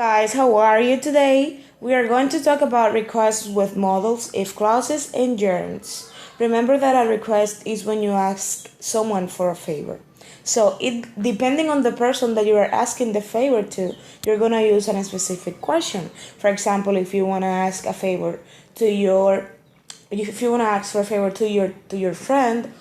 Guys, how are you today? We are going to talk about requests with modals, if clauses, and gerunds. Remember that a request is when you ask someone for a favor. So, it depending on the person that you are asking the favor to, you're gonna use a specific question. For example, if you wanna ask a favor to your, if you wanna ask for a favor to your friend,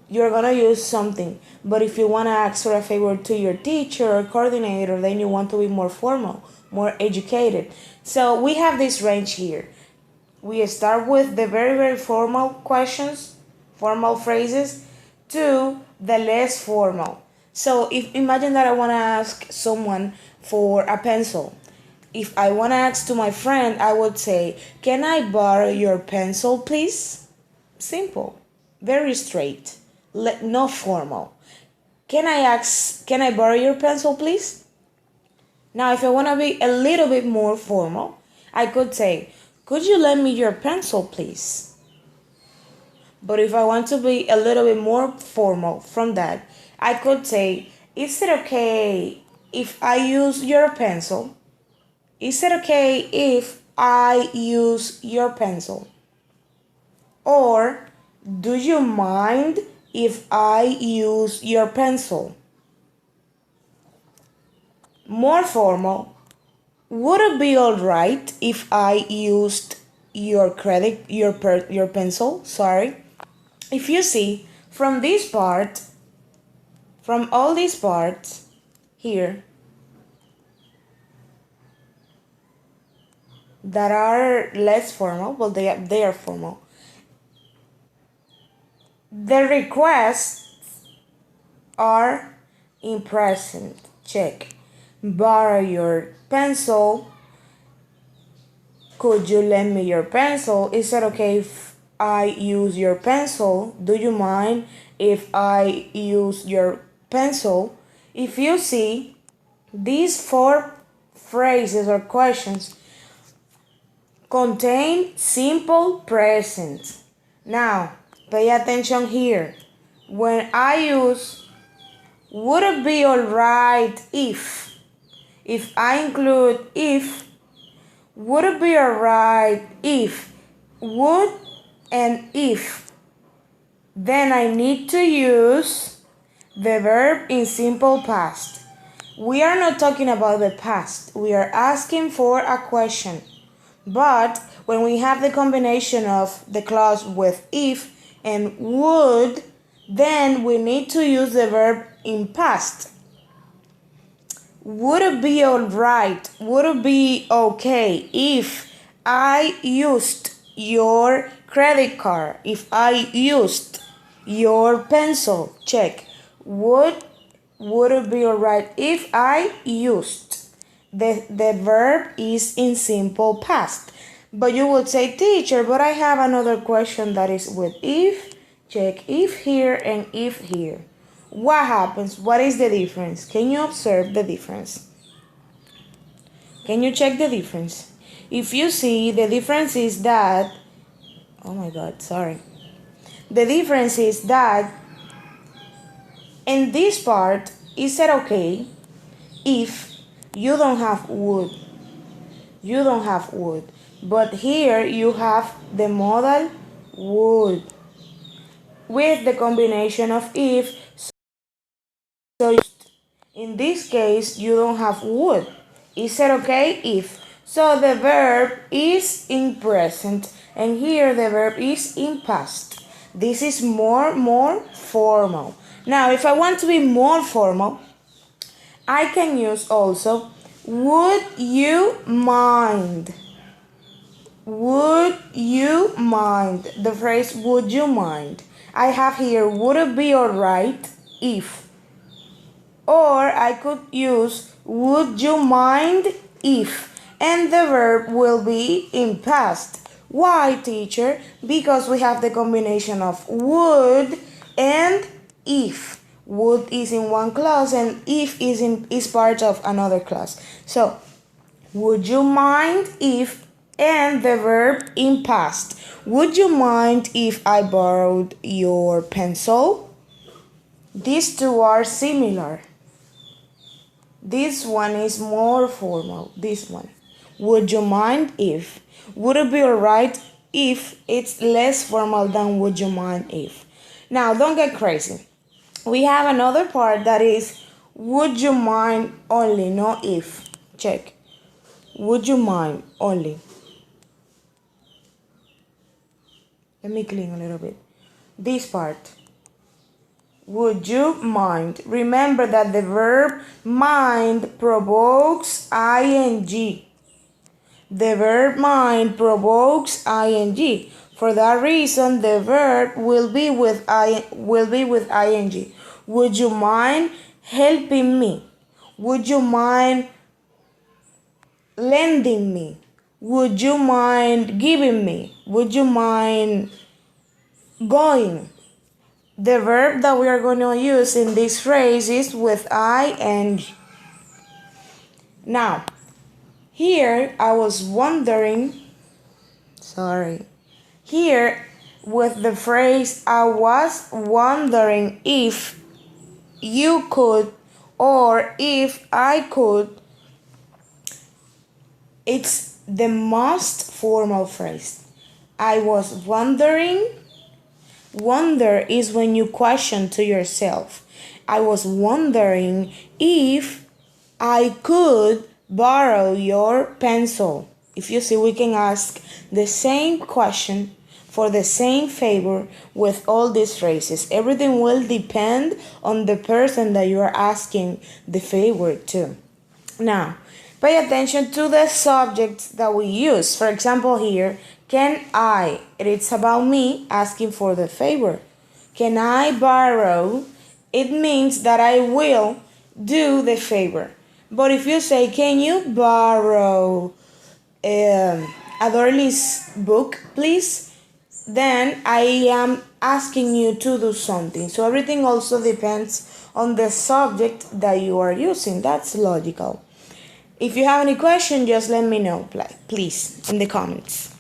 you're gonna use something. But if you wanna ask for a favor to your teacher or coordinator, then you want to be more formal, more educated. So we have this range here. We start with the very formal questions, formal phrases, to the less formal. So if imagine that I want to ask someone for a pencil. If I want to ask to my friend, I would say, "Can I borrow your pencil, please?" Simple, very straight, no formal. Can I borrow your pencil, please? Now, if I want to be a little bit more formal, I could say, "Could you lend me your pencil, please?" But if I want to be a little bit more formal from that, I could say, "Is it okay if I use your pencil? Is it okay if I use your pencil?" Or, "Do you mind if I use your pencil?" More formal, "Would it be alright if I used your pencil?" Sorry. If you see from this part, from all these parts here that are less formal, well they are formal. The requests are in present. Check. Borrow your pencil. Could you lend me your pencil? Is it okay if I use your pencil? Do you mind if I use your pencil? If you see, these four phrases or questions contain simple present. Now, pay attention here. When I use "would it be alright if I include if, would it be alright if, would and if, then I need to use the verb in simple past. We are not talking about the past. We are asking for a question. But when we have the combination of the clause with if and would, then we need to use the verb in past. Would it be alright? Would it be okay if I used your credit card? If I used your pencil? Check. Would it be alright if I used? The verb is in simple past. But you would say, "Teacher, but I have another question that is with if." Check if here and if here. What happens? What is the difference? Can you observe the difference? Can you check the difference? If you see, the difference is that, oh my god, sorry. The difference is that in this part, is it okay if you don't have would? You don't have would. But here you have the modal would with the combination of if. So in this case, you don't have would. Is it okay if? So the verb is in present, and here the verb is in past. This is more formal. Now, if I want to be more formal, I can use also "would you mind?" Would you mind? The phrase "would you mind?" I have here "would it be alright if?" Or I could use "would you mind if?" and the verb will be in past. Why, teacher? Because we have the combination of would and if. Would is in one clause and if is part of another clause. So, would you mind if, and the verb in past. Would you mind if I borrowed your pencil? These two are similar. This one is more formal. This one. Would you mind if? Would it be alright if it's less formal than would you mind if? Now, don't get crazy. We have another part that is would you mind only, no if. Check. Would you mind only. Let me clean a little bit. This part. Would you mind? Remember that the verb mind provokes ing. The verb mind provokes ing. For that reason, the verb will be with ing. Would you mind helping me? Would you mind lending me? Would you mind giving me? Would you mind going? The verb that we are going to use in this phrase is with ing. Now, here I was wondering, here with the phrase I was wondering if you could or if I could, it's the most formal phrase. I was wondering. Wonder is when you question to yourself. I was wondering if I could borrow your pencil. If you see, we can ask the same question for the same favor with all these phrases. Everything will depend on the person that you are asking the favor to. Now, pay attention to the subjects that we use. For example, here, can I? It's about me asking for the favor. Can I borrow? It means that I will do the favor. But if you say, can you borrow Adorli's book, please? Then I am asking you to do something. So everything also depends on the subject that you are using. That's logical. If you have any question, just let me know, please, in the comments.